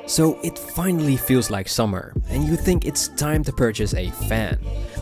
So it finally feels like summer and you think it's time to purchase a fan.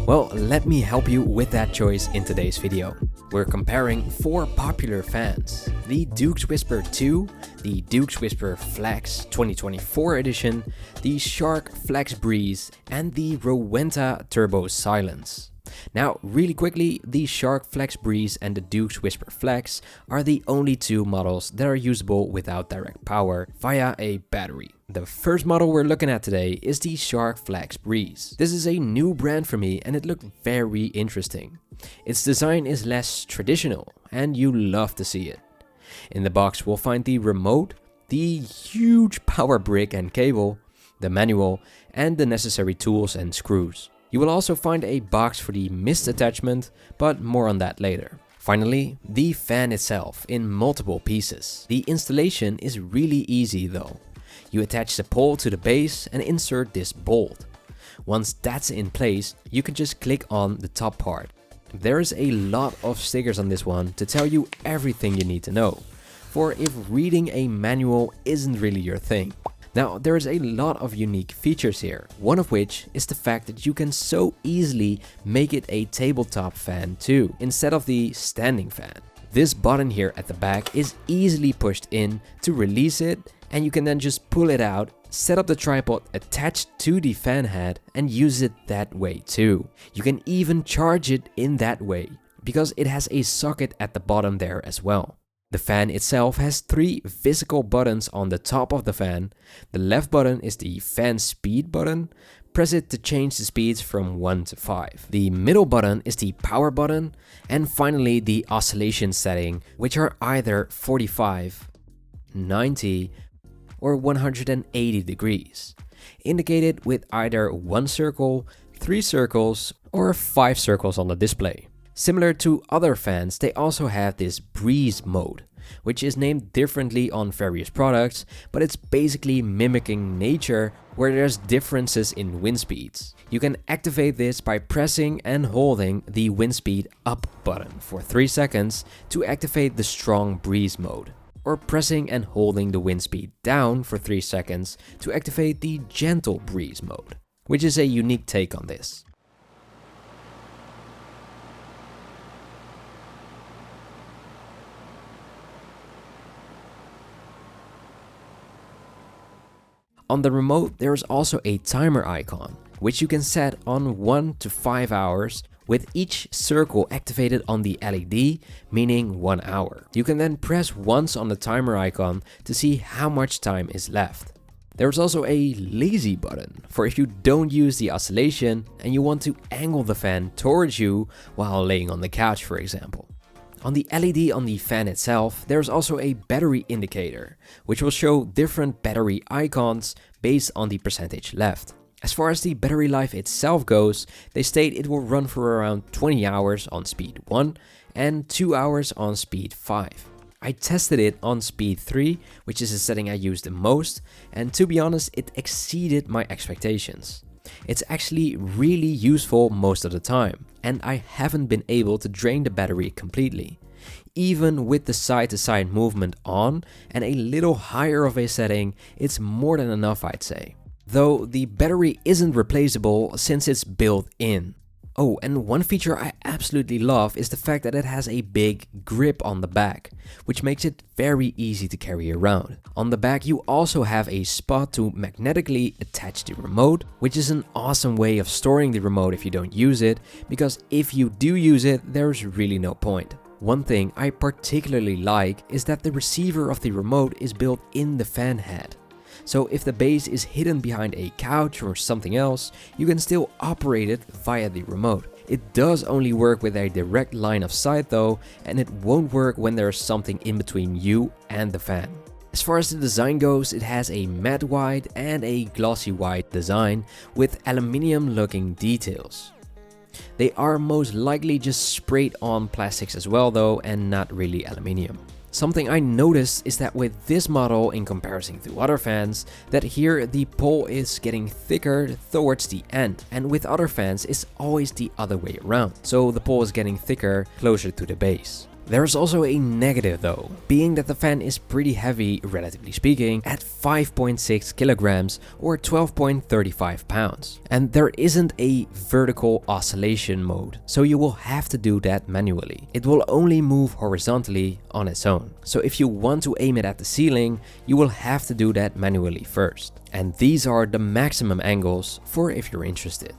Well, let me help you with that choice in today's video. We're comparing 4 popular fans: the Duux Whisper 2, the Duux Whisper Flex 2024 edition, the Shark FlexBreeze, and the Rowenta Turbo Silence. Now, really quickly, the Shark FlexBreeze and the Duux Whisper Flex are the only 2 models that are usable without direct power via a battery. The first model we're looking at today is the Shark FlexBreeze. This is a new brand for me and it looked very interesting. Its design is less traditional and you love to see it. In the box we'll find the remote, the huge power brick and cable, the manual, and the necessary tools and screws. You will also find a box for the mist attachment, but more on that later. Finally, the fan itself in multiple pieces. The installation is really easy though. You attach the pole to the base and insert this bolt. Once that's in place, you can just click on the top part. There's a lot of stickers on this one to tell you everything you need to know, for if reading a manual isn't really your thing. Now, there is a lot of unique features here, one of which is the fact that you can so easily make it a tabletop fan too, instead of the standing fan. This button here at the back is easily pushed in to release it, and you can then just pull it out, set up the tripod attached to the fan head and use it that way too. You can even charge it in that way, because it has a socket at the bottom there as well. The fan itself has 3 physical buttons on the top of the fan. The left button is the fan speed button. Press it to change the speeds from 1 to 5. The middle button is the power button. And finally the oscillation setting, which are either 45, 90 or 180 degrees. Indicated with either 1 circle, 3 circles or 5 circles on the display. Similar to other fans, they also have this breeze mode, which is named differently on various products, but it's basically mimicking nature where there's differences in wind speeds. You can activate this by pressing and holding the wind speed up button for 3 seconds to activate the strong breeze mode, or pressing and holding the wind speed down for 3 seconds to activate the gentle breeze mode, which is a unique take on this. On the remote, there is also a timer icon, which you can set on 1 to 5 hours, with each circle activated on the LED, meaning 1 hour. You can then press once on the timer icon to see how much time is left. There's also a lazy button for if you don't use the oscillation and you want to angle the fan towards you while laying on the couch, for example. On the LED on the fan itself, there's also a battery indicator, which will show different battery icons based on the percentage left. As far as the battery life itself goes, they state it will run for around 20 hours on speed 1 and 2 hours on speed 5. I tested it on speed 3, which is the setting I use the most, and to be honest, it exceeded my expectations. It's actually really useful most of the time, and I haven't been able to drain the battery completely. Even with the side-to-side movement on and a little higher of a setting, it's more than enough, I'd say. Though the battery isn't replaceable since it's built in. Oh, and one feature I absolutely love is the fact that it has a big grip on the back, which makes it very easy to carry around. On the back you also have a spot to magnetically attach the remote, which is an awesome way of storing the remote if you don't use it, because if you do use it, there's really no point. One thing I particularly like is that the receiver of the remote is built in the fan head. So if the base is hidden behind a couch or something else, you can still operate it via the remote. It does only work with a direct line of sight though, and it won't work when there's something in between you and the fan. As far as the design goes, it has a matte white and a glossy white design with aluminium looking details. They are most likely just sprayed on plastics as well though, and not really aluminium. Something I noticed is that with this model in comparison to other fans, that here the pole is getting thicker towards the end, and with other fans it's always the other way around. So the pole is getting thicker closer to the base. There's also a negative though, being that the fan is pretty heavy, relatively speaking, at 5.6 kilograms or 12.35 pounds. And there isn't a vertical oscillation mode, so you will have to do that manually. It will only move horizontally on its own. So if you want to aim it at the ceiling, you will have to do that manually first. And these are the maximum angles for if you're interested.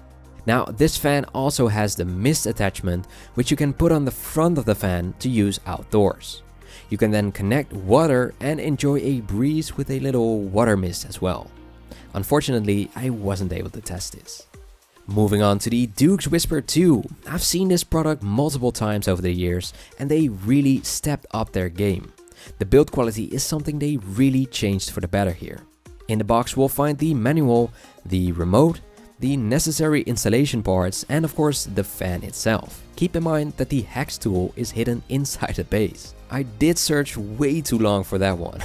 Now, this fan also has the mist attachment, which you can put on the front of the fan to use outdoors. You can then connect water and enjoy a breeze with a little water mist as well. Unfortunately, I wasn't able to test this. Moving on to the Duux Whisper 2. I've seen this product multiple times over the years and they really stepped up their game. The build quality is something they really changed for the better here. In the box we'll find the manual, the remote, the necessary installation parts, and of course the fan itself. Keep in mind that the hex tool is hidden inside the base. I did search way too long for that one.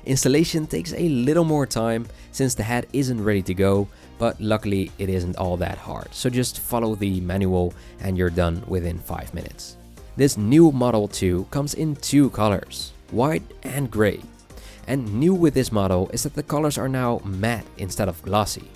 Installation takes a little more time since the head isn't ready to go, but luckily it isn't all that hard. So just follow the manual and you're done within 5 minutes. This new Model 2 comes in two colors, white and gray. And new with this model is that the colors are now matte instead of glossy,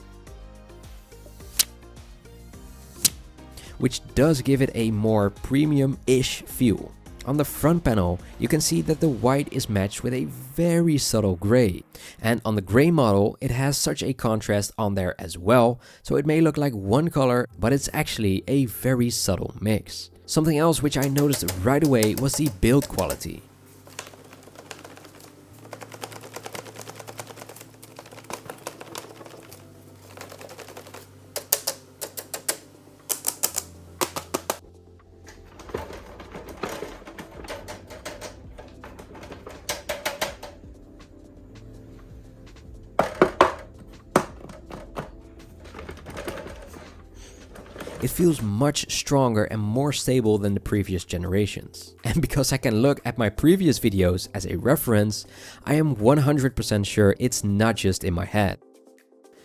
which does give it a more premium-ish feel. On the front panel, you can see that the white is matched with a very subtle gray. And on the gray model, it has such a contrast on there as well, so it may look like one color, but it's actually a very subtle mix. Something else which I noticed right away was the build quality. It feels much stronger and more stable than the previous generations. And because I can look at my previous videos as a reference, I am 100% sure it's not just in my head.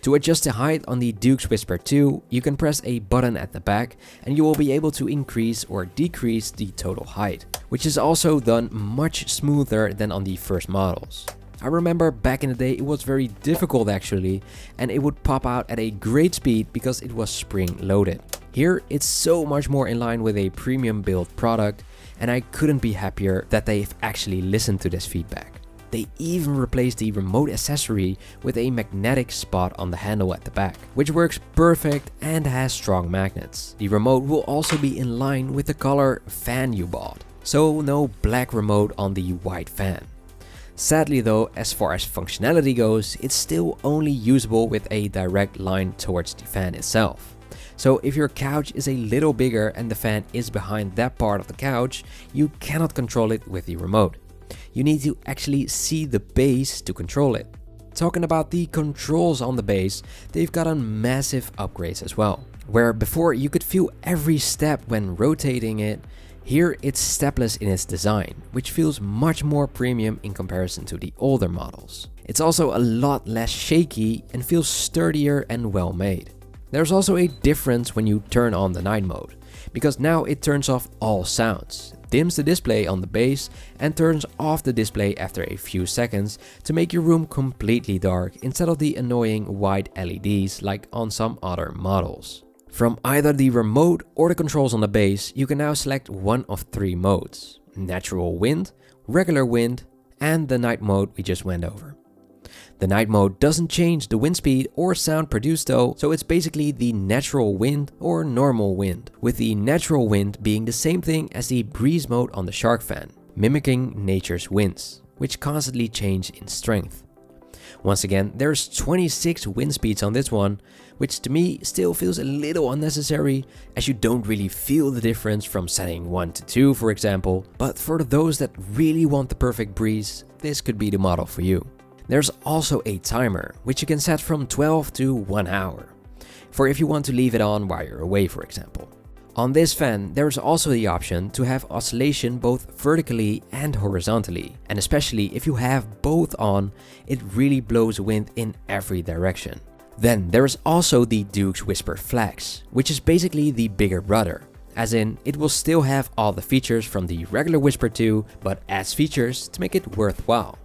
To adjust the height on the Duux Whisper 2, you can press a button at the back and you will be able to increase or decrease the total height, which is also done much smoother than on the first models. I remember back in the day it was very difficult actually, and it would pop out at a great speed because it was spring loaded. Here it's so much more in line with a premium build product, and I couldn't be happier that they've actually listened to this feedback. They even replaced the remote accessory with a magnetic spot on the handle at the back, which works perfect and has strong magnets. The remote will also be in line with the color fan you bought, so no black remote on the white fan. Sadly though, as far as functionality goes, it's still only usable with a direct line towards the fan itself. So if your couch is a little bigger and the fan is behind that part of the couch, you cannot control it with the remote. You need to actually see the base to control it. Talking about the controls on the base, they've gotten massive upgrades as well. Where before you could feel every step when rotating it, here it's stepless in its design, which feels much more premium in comparison to the older models. It's also a lot less shaky and feels sturdier and well made. There's also a difference when you turn on the night mode, because now it turns off all sounds, dims the display on the base and turns off the display after a few seconds to make your room completely dark instead of the annoying white LEDs like on some other models. From either the remote or the controls on the base, you can now select one of three modes: natural wind, regular wind, and the night mode we just went over. The night mode doesn't change the wind speed or sound produced though, so it's basically the natural wind or normal wind, with the natural wind being the same thing as the breeze mode on the Shark fan, mimicking nature's winds, which constantly change in strength. Once again, there's 26 wind speeds on this one, which to me still feels a little unnecessary, as you don't really feel the difference from setting 1 to 2 for example, but for those that really want the perfect breeze, this could be the model for you. There's also a timer, which you can set from 12 to 1 hour, for if you want to leave it on while you're away for example. On this fan, there's also the option to have oscillation both vertically and horizontally, and especially if you have both on, it really blows wind in every direction. Then there is also the Duux Whisper Flex, which is basically the bigger brother, As in, it will still have all the features from the regular Whisper 2, but adds features to make it worthwhile.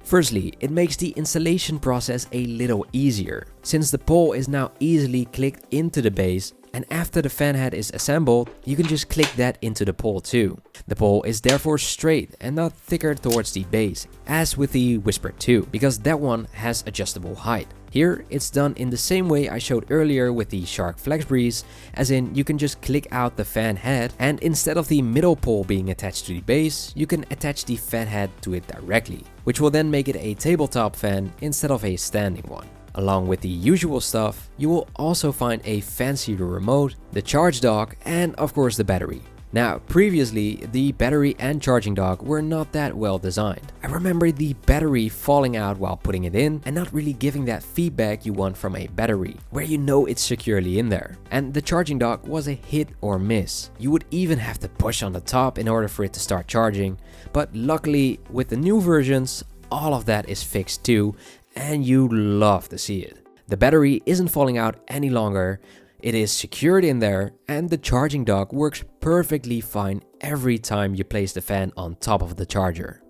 Firstly, it makes the installation process a little easier, since the pole is now easily clicked into the base, and after the fan head is assembled, you can just click that into the pole too. The pole is therefore straight and not thicker towards the base, as with the Whisper 2, because that one has adjustable height. Here, it's done in the same way I showed earlier with the Shark FlexBreeze, as in you can just click out the fan head, and instead of the middle pole being attached to the base, you can attach the fan head to it directly, which will then make it a tabletop fan instead of a standing one. Along with the usual stuff, you will also find a fancier remote, the charge dock, and of course the battery. Now, previously, the battery and charging dock were not that well designed. I remember the battery falling out while putting it in and not really giving that feedback you want from a battery, where you know it's securely in there. And the charging dock was a hit or miss. You would even have to push on the top in order for it to start charging. But luckily, with the new versions, all of that is fixed too, and you love to see it. The battery isn't falling out any longer. It is secured in there, and the charging dock works perfectly fine every time you place the fan on top of the charger.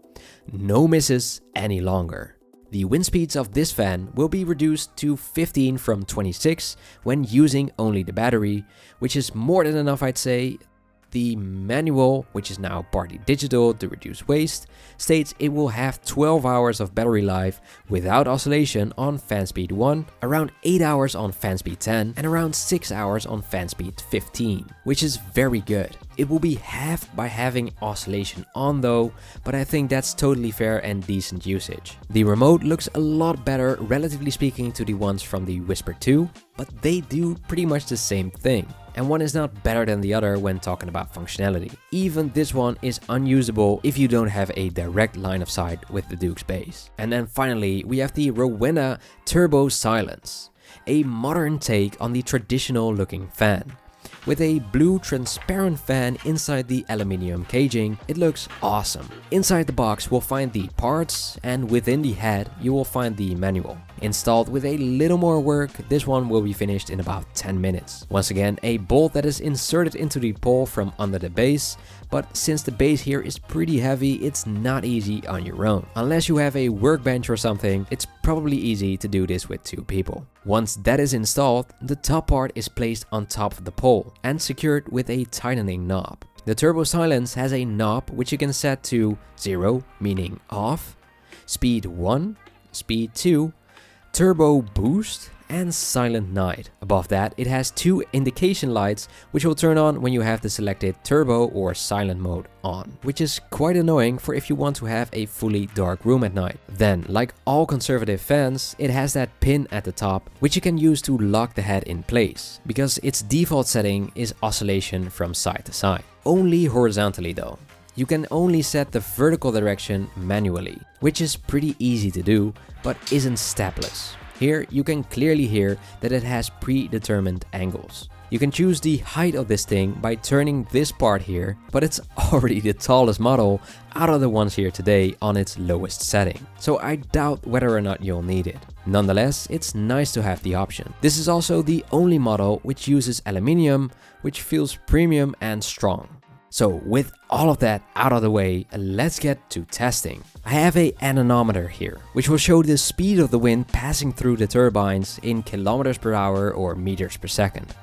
No misses any longer. The wind speeds of this fan will be reduced to 15 from 26 when using only the battery, which is more than enough, I'd say. The manual, which is now partly digital to reduce waste, states it will have 12 hours of battery life without oscillation on fan speed 1, around 8 hours on fan speed 10, and around 6 hours on fan speed 15, which is very good. It will be half by having oscillation on though, but I think that's totally fair and decent usage. The remote looks a lot better, relatively speaking, to the ones from the Whisper 2, but they do pretty much the same thing. And one is not better than the other when talking about functionality. Even this one is unusable if you don't have a direct line of sight with the Duux base. And then finally, we have the Rowenta Turbo Silence, a modern take on the traditional looking fan. With a blue transparent fan inside the aluminium caging, it looks awesome. Inside the box we'll find the parts, and within the head you will find the manual. Installed with a little more work, this one will be finished in about 10 minutes. Once again, a bolt that is inserted into the pole from under the base, but since the base here is pretty heavy, it's not easy on your own. Unless you have a workbench or something, it's probably easy to do this with 2 people. Once that is installed, the top part is placed on top of the pole and secured with a tightening knob. The Turbo Silence has a knob which you can set to 0, meaning off, speed 1, speed 2, turbo boost, and silent night. Above that, it has 2 indication lights which will turn on when you have the selected turbo or silent mode on, which is quite annoying for if you want to have a fully dark room at night. Then, like all conservative fans, it has that pin at the top which you can use to lock the head in place, because its default setting is oscillation from side to side. Only horizontally though. You can only set the vertical direction manually, which is pretty easy to do, but isn't stepless. Here you can clearly hear that it has predetermined angles. You can choose the height of this thing by turning this part here, but it's already the tallest model out of the ones here today on its lowest setting. So I doubt whether or not you'll need it. Nonetheless, it's nice to have the option. This is also the only model which uses aluminium, which feels premium and strong. So with all of that out of the way, let's get to testing. I have a anemometer here, which will show the speed of the wind passing through the turbines in kilometers per hour or meters per second.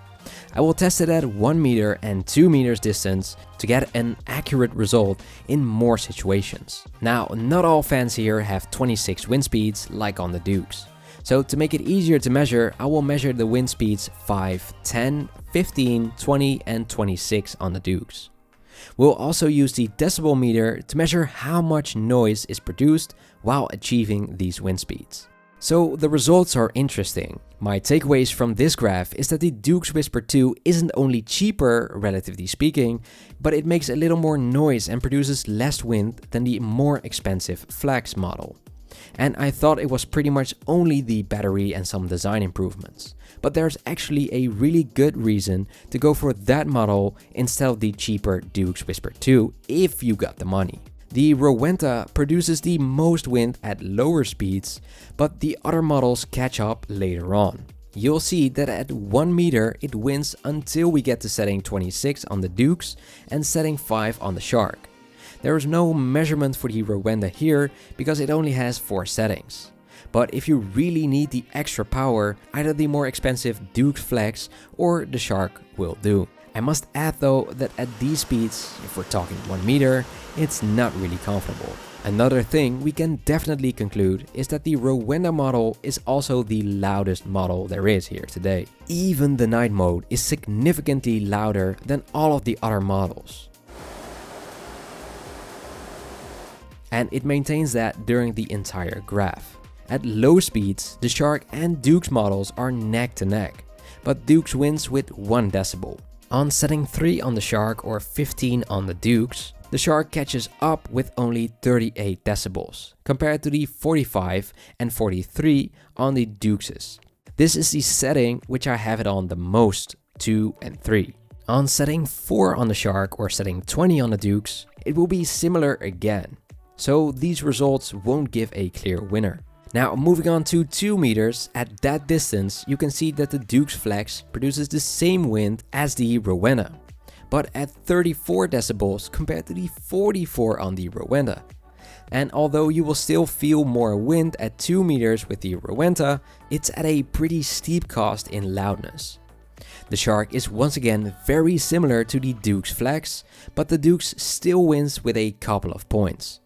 I will test it at 1 meter and 2 meters distance to get an accurate result in more situations. Now, not all fans here have 26 wind speeds like on the Duux. So to make it easier to measure, I will measure the wind speeds 5, 10, 15, 20 and 26 on the Duux. We'll also use the decibel meter to measure how much noise is produced while achieving these wind speeds. So the results are interesting. My takeaways from this graph is that the Duux Whisper 2 isn't only cheaper, relatively speaking, but it makes a little more noise and produces less wind than the more expensive Flex model. And I thought it was pretty much only the battery and some design improvements. But there's actually a really good reason to go for that model instead of the cheaper Duux Whisper 2 if you got the money. The Rowenta produces the most wind at lower speeds, but the other models catch up later on. you'll see that at 1 meter it wins until we get to setting 26 on the Duux and setting 5 on the Shark. There is no measurement for the Rowenta here because it only has 4 settings. But if you really need the extra power, either the more expensive Duux Flex or the Shark will do. I must add though that at these speeds, if we're talking 1 meter, it's not really comfortable. Another thing we can definitely conclude is that the Rowenta model is also the loudest model there is here today. Even the night mode is significantly louder than all of the other models. And it maintains that during the entire graph. At low speeds, the Shark and Duux models are neck to neck, but Duux wins with 1 decibel. On setting 3 on the Shark or 15 on the Duux, the Shark catches up with only 38 decibels, compared to the 45 and 43 on the Duuxes. This is the setting which I have it on the most, 2 and 3. On setting 4 on the Shark or setting 20 on the Duux, it will be similar again. So these results won't give a clear winner. Now moving on to 2 meters, at that distance you can see that the Duux Flex produces the same wind as the Rowenta, but at 34 decibels compared to the 44 on the Rowenta. And although you will still feel more wind at 2 meters with the Rowenta, it's at a pretty steep cost in loudness. The Shark is once again very similar to the Duux Flex, but the Duux still wins with a couple of points.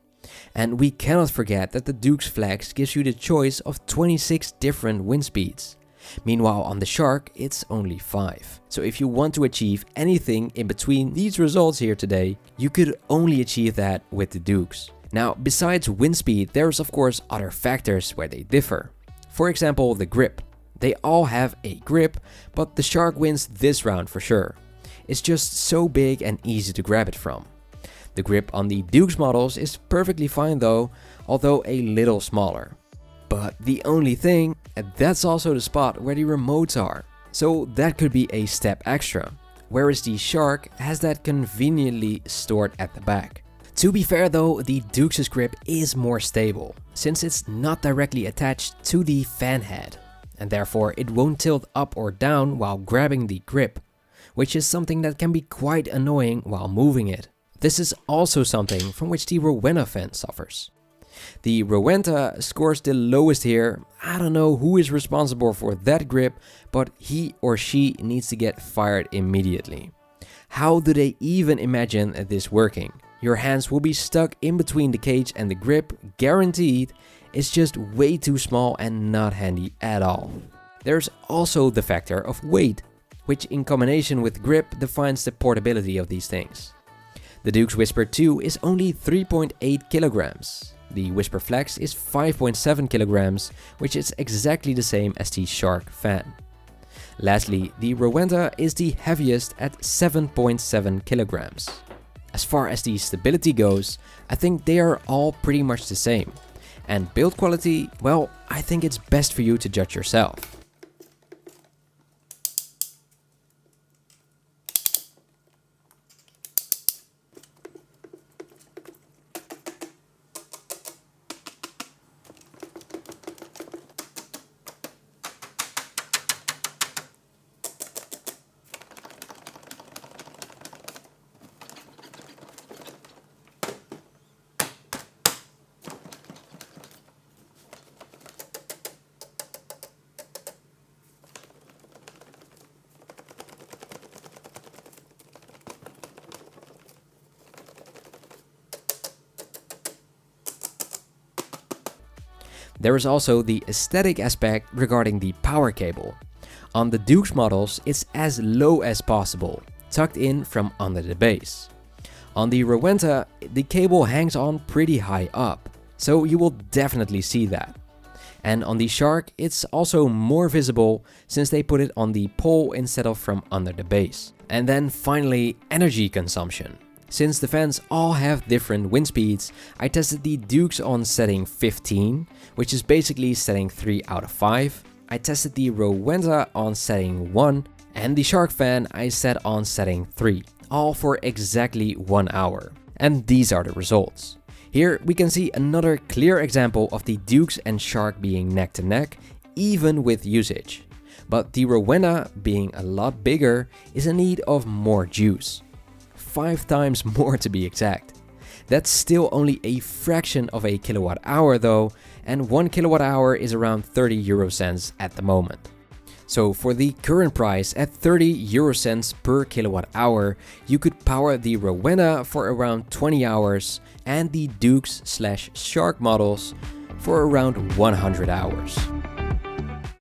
And we cannot forget that the Duux Flex gives you the choice of 26 different wind speeds. Meanwhile on the Shark it's only 5. So if you want to achieve anything in between these results here today, you could only achieve that with the Duux. Now besides wind speed, there's of course other factors where they differ. For example, the grip. They all have a grip, but the Shark wins this round for sure. It's just so big and easy to grab it from. The grip on the Duux models is perfectly fine though, although a little smaller. But the only thing, that's also the spot where the remotes are. So that could be a step extra, whereas the Shark has that conveniently stored at the back. To be fair though, the Duux's grip is more stable, since it's not directly attached to the fan head, and therefore it won't tilt up or down while grabbing the grip, which is something that can be quite annoying while moving it. This is also something from which the Rowenta fan suffers. The Rowenta scores the lowest here. I don't know who is responsible for that grip, but he or she needs to get fired immediately. How do they even imagine this working? Your hands will be stuck in between the cage and the grip, guaranteed. It's just way too small and not handy at all. There's also the factor of weight, which in combination with grip defines the portability of these things. The Duux Whisper 2 is only 3.8 kilograms. The Whisper Flex is 5.7 kilograms, which is exactly the same as the Shark fan. Lastly, the Rowenta is the heaviest at 7.7 kilograms. As far as the stability goes, I think they are all pretty much the same. And build quality, well, I think it's best for you to judge yourself. There is also the aesthetic aspect regarding the power cable. On the Duux models, it's as low as possible, tucked in from under the base. On the Rowenta, the cable hangs on pretty high up, so you will definitely see that. And on the Shark, it's also more visible since they put it on the pole instead of from under the base. And then finally, energy consumption. Since the fans all have different wind speeds, I tested the Duux on setting 15, which is basically setting 3 out of 5. I tested the Rowenta on setting 1, and the Shark fan I set on setting 3, all for exactly 1 hour. And these are the results. Here we can see another clear example of the Duux and Shark being neck to neck, even with usage. But the Rowenta, being a lot bigger, is in need of more juice. 5 times more to be exact. That's still only a fraction of a kilowatt hour though, and 1 kilowatt hour is around 30 euro cents at the moment. So for the current price at 30 euro cents per kilowatt hour, you could power the Rowenta for around 20 hours and the Duux/Shark models for around 100 hours.